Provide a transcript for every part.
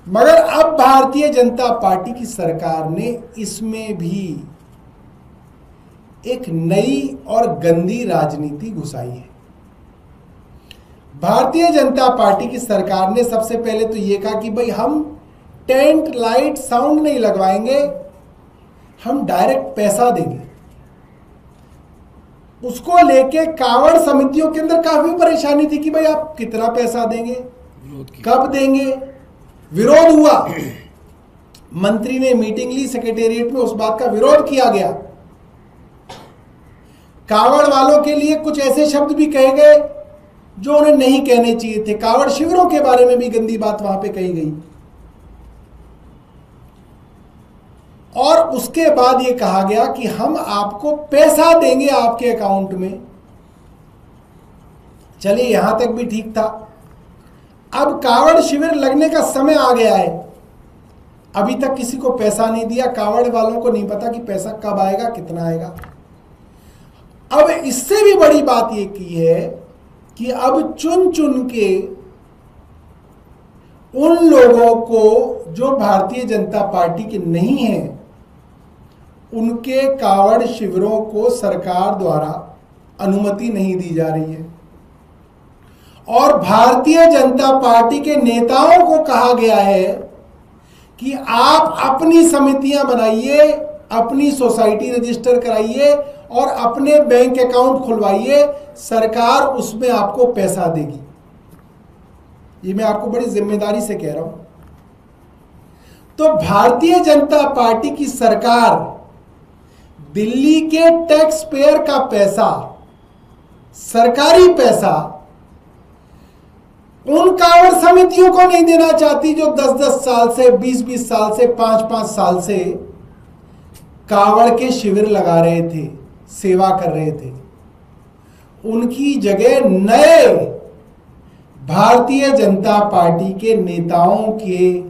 मगर अब भारतीय जनता पार्टी की सरकार ने इसमें भी एक नई और गंदी राजनीति घुसाई है। भारतीय जनता पार्टी की सरकार ने सबसे पहले तो यह कहा कि भाई हम टेंट लाइट साउंड नहीं लगवाएंगे, हम डायरेक्ट पैसा देंगे। उसको लेके कांवड़ समितियों के अंदर काफी परेशानी थी कि भाई आप कितना पैसा देंगे, कब देंगे। विरोध हुआ, मंत्री ने मीटिंग ली सेक्रेटेरिएट में, उस बात का विरोध किया गया। कांवड़ वालों के लिए कुछ ऐसे शब्द भी कहे गए जो उन्हें नहीं कहने चाहिए थे। कांवड़ शिविरों के बारे में भी गंदी बात वहां पे कही गई। और उसके बाद यह कहा गया कि हम आपको पैसा देंगे आपके अकाउंट में। चलिए यहां तक भी ठीक था। अब कांवड़ शिविर लगने का समय आ गया है, अभी तक किसी को पैसा नहीं दिया। कांवड़ वालों को नहीं पता कि पैसा कब आएगा, कितना आएगा। अब इससे भी बड़ी बात यह की है कि अब चुन चुन के उन लोगों को जो भारतीय जनता पार्टी के नहीं हैं, उनके कांवड़ शिविरों को सरकार द्वारा अनुमति नहीं दी जा रही है। और भारतीय जनता पार्टी के नेताओं को कहा गया है कि आप अपनी समितियां बनाइए, अपनी सोसाइटी रजिस्टर कराइए और अपने बैंक अकाउंट खुलवाइए, सरकार उसमें आपको पैसा देगी। ये मैं आपको बड़ी जिम्मेदारी से कह रहा हूं। तो भारतीय जनता पार्टी की सरकार दिल्ली के टैक्स पेयर का पैसा, सरकारी पैसा, उन कांवड़ समितियों को नहीं देना चाहती जो 10-10 साल से, 20-20 साल से, 5-5 साल से कांवड़ के शिविर लगा रहे थे, सेवा कर रहे थे। उनकी जगह नए भारतीय जनता पार्टी के नेताओं के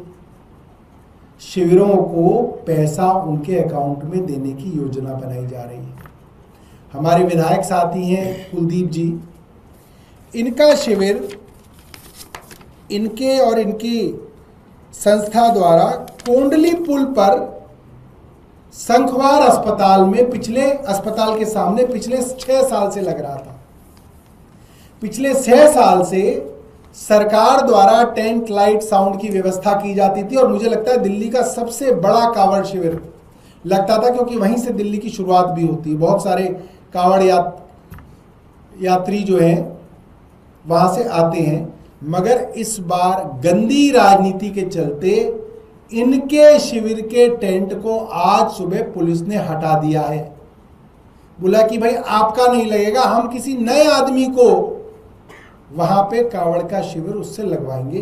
शिविरों को पैसा उनके अकाउंट में देने की योजना बनाई जा रही है। हमारे विधायक साथी हैं कुलदीप जी, इनका शिविर इनके और इनकी संस्था द्वारा कोंडली पुल पर शंखवार अस्पताल में, अस्पताल के सामने पिछले 6 साल से लग रहा था। पिछले 6 साल से सरकार द्वारा टेंट लाइट साउंड की व्यवस्था की जाती थी और मुझे लगता है दिल्ली का सबसे बड़ा कांवड़ शिविर लगता था, क्योंकि वहीं से दिल्ली की शुरुआत भी होती है। बहुत सारे कांवड़ यात्री जो हैं वहां से आते हैं। मगर इस बार गंदी राजनीति के चलते इनके शिविर के टेंट को आज सुबह पुलिस ने हटा दिया है। बोला कि भाई आपका नहीं लगेगा, हम किसी नए आदमी को वहां पे कांवड़ का शिविर उससे लगवाएंगे।